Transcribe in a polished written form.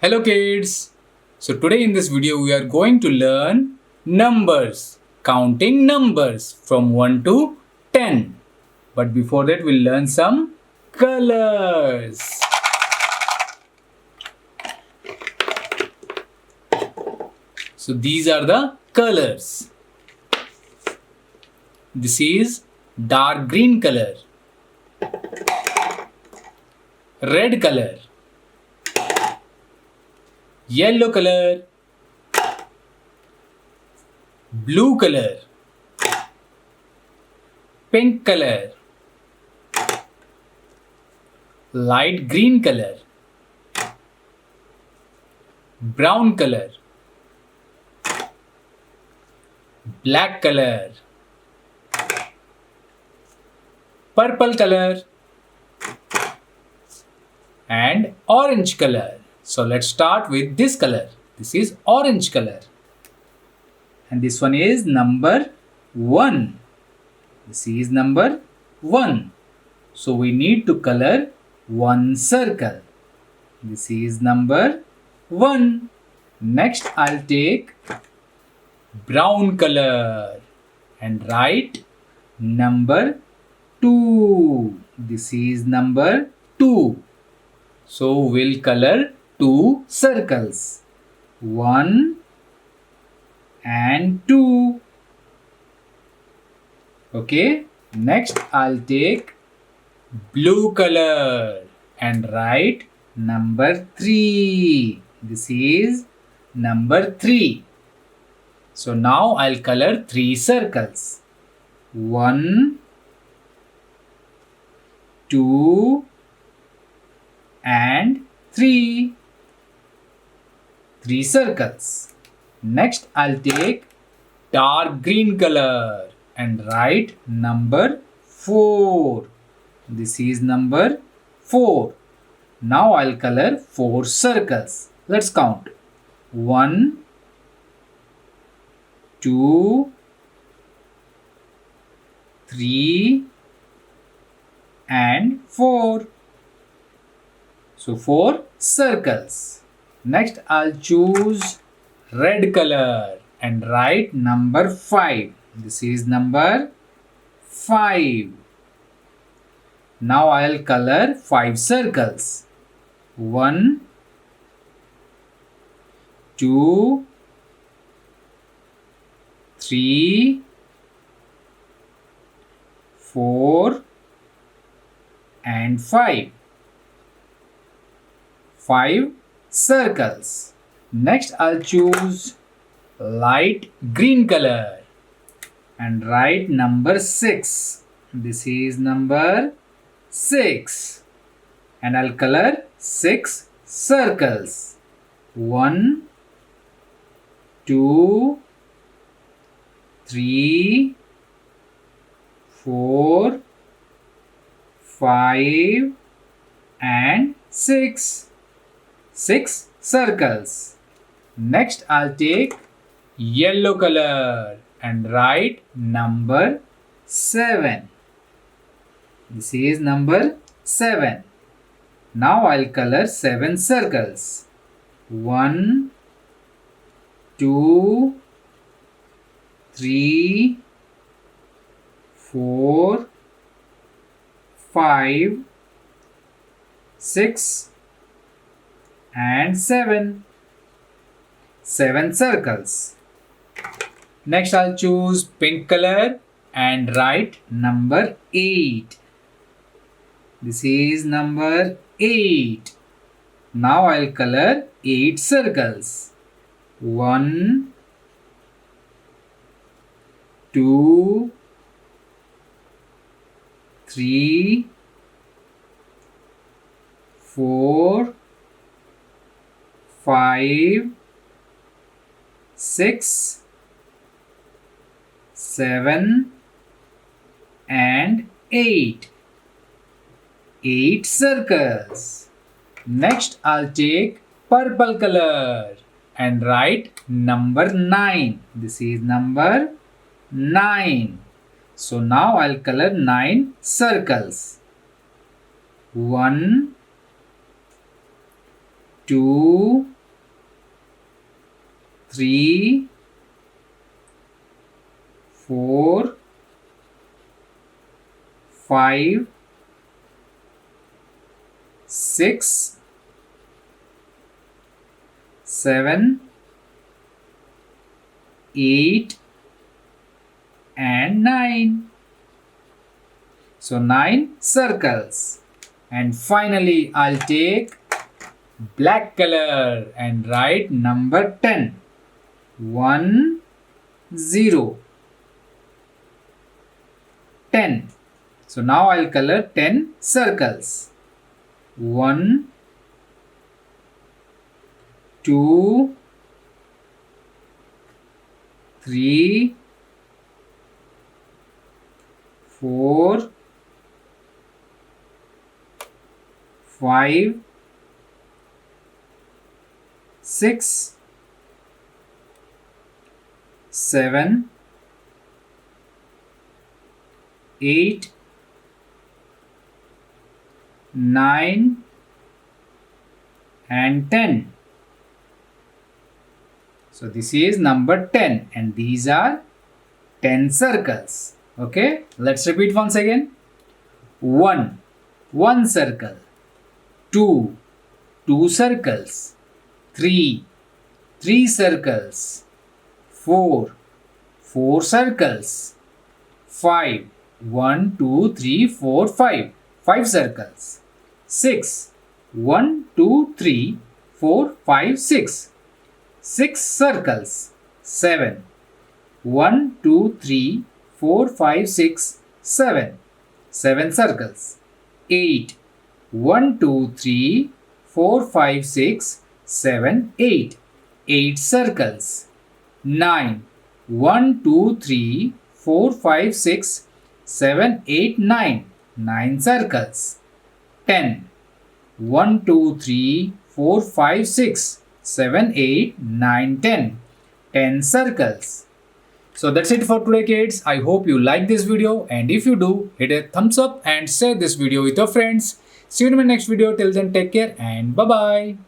Hello kids! So today in this video we are going to learn numbers, counting numbers from 1 to 10. But before that we'll learn some colors. So these are the colors. This is dark green color, red color, yellow color, blue color, pink color, light green color, brown color, black color, purple color, and orange color. So let's start with this color. This is orange color. And this one is number 1. This is number 1. So we need to color one circle. This is number 1. Next I'll take brown color and write number 2. This is number 2. So we'll color 2 circles. 1 and 2. Okay. Next I'll take blue color and write number 3. This is number 3. So now I'll color 3 circles. 1, 2 and 3. 3 circles. Next I'll take dark green color and write number 4. This is number 4. Now I'll color 4 circles. Let's count. 1, 2, 3 and 4. So 4 circles. Next I'll choose red color and write number 5. This is number 5. Now I'll color 5 circles. 1, 2, 3, 4 and 5. 5 circles. Next I'll choose light green color and write number 6. This is number 6. And I'll color 6 circles. 1, 2, 3, 4, 5 and 6. 6 circles. Next I'll take yellow color and write number 7. This is number 7. Now I'll color 7 circles. 1, 2, 3, 4, 5, 6 and 7. 7 circles. Next I'll choose pink color and write number 8. This is number 8. Now I'll color 8 circles. 1, 2, 3, 4, 5, 6, 7 and 8. 8 circles. Next I'll take purple color and write number 9. This is number 9. So now I'll color 9 circles. 1, 2, 3, 4, 5, 6, 7, 8 and 9. So 9 circles. And finally I'll take black color and write number 10. 1, 0, 10. So now I'll color 10 circles. 1, 2, 3, 4, 5, 6, 7, 8, 9 and 10. So this is number 10 and these are 10 circles. Okay, let's repeat once again. 1, 1 circle. 2, 2 circles. 3, 3 circles. 4, 4 circles. 5, 1, 2, 3, 4, 5, 5 circles. 6, 1, 2, 3, 4, 5, 6, 6 circles. 7, 1, 2, 3, 4, 5, 6, 7, 7 circles. 8, 1, 2, 3, 4, 5, 6, 7, 8, 8 circles. 9, 1, 2, 3, 4, 5, 6, 7, 8, 9, 9 circles. 10, 1, 2, 3, 4, 5, 6, 7, 8, 9, 10, 10 circles. So that's it for today, kids. I hope you like this video, and if you do, hit a thumbs up and share this video with your friends. See you in my next video. Till then, take care and bye bye.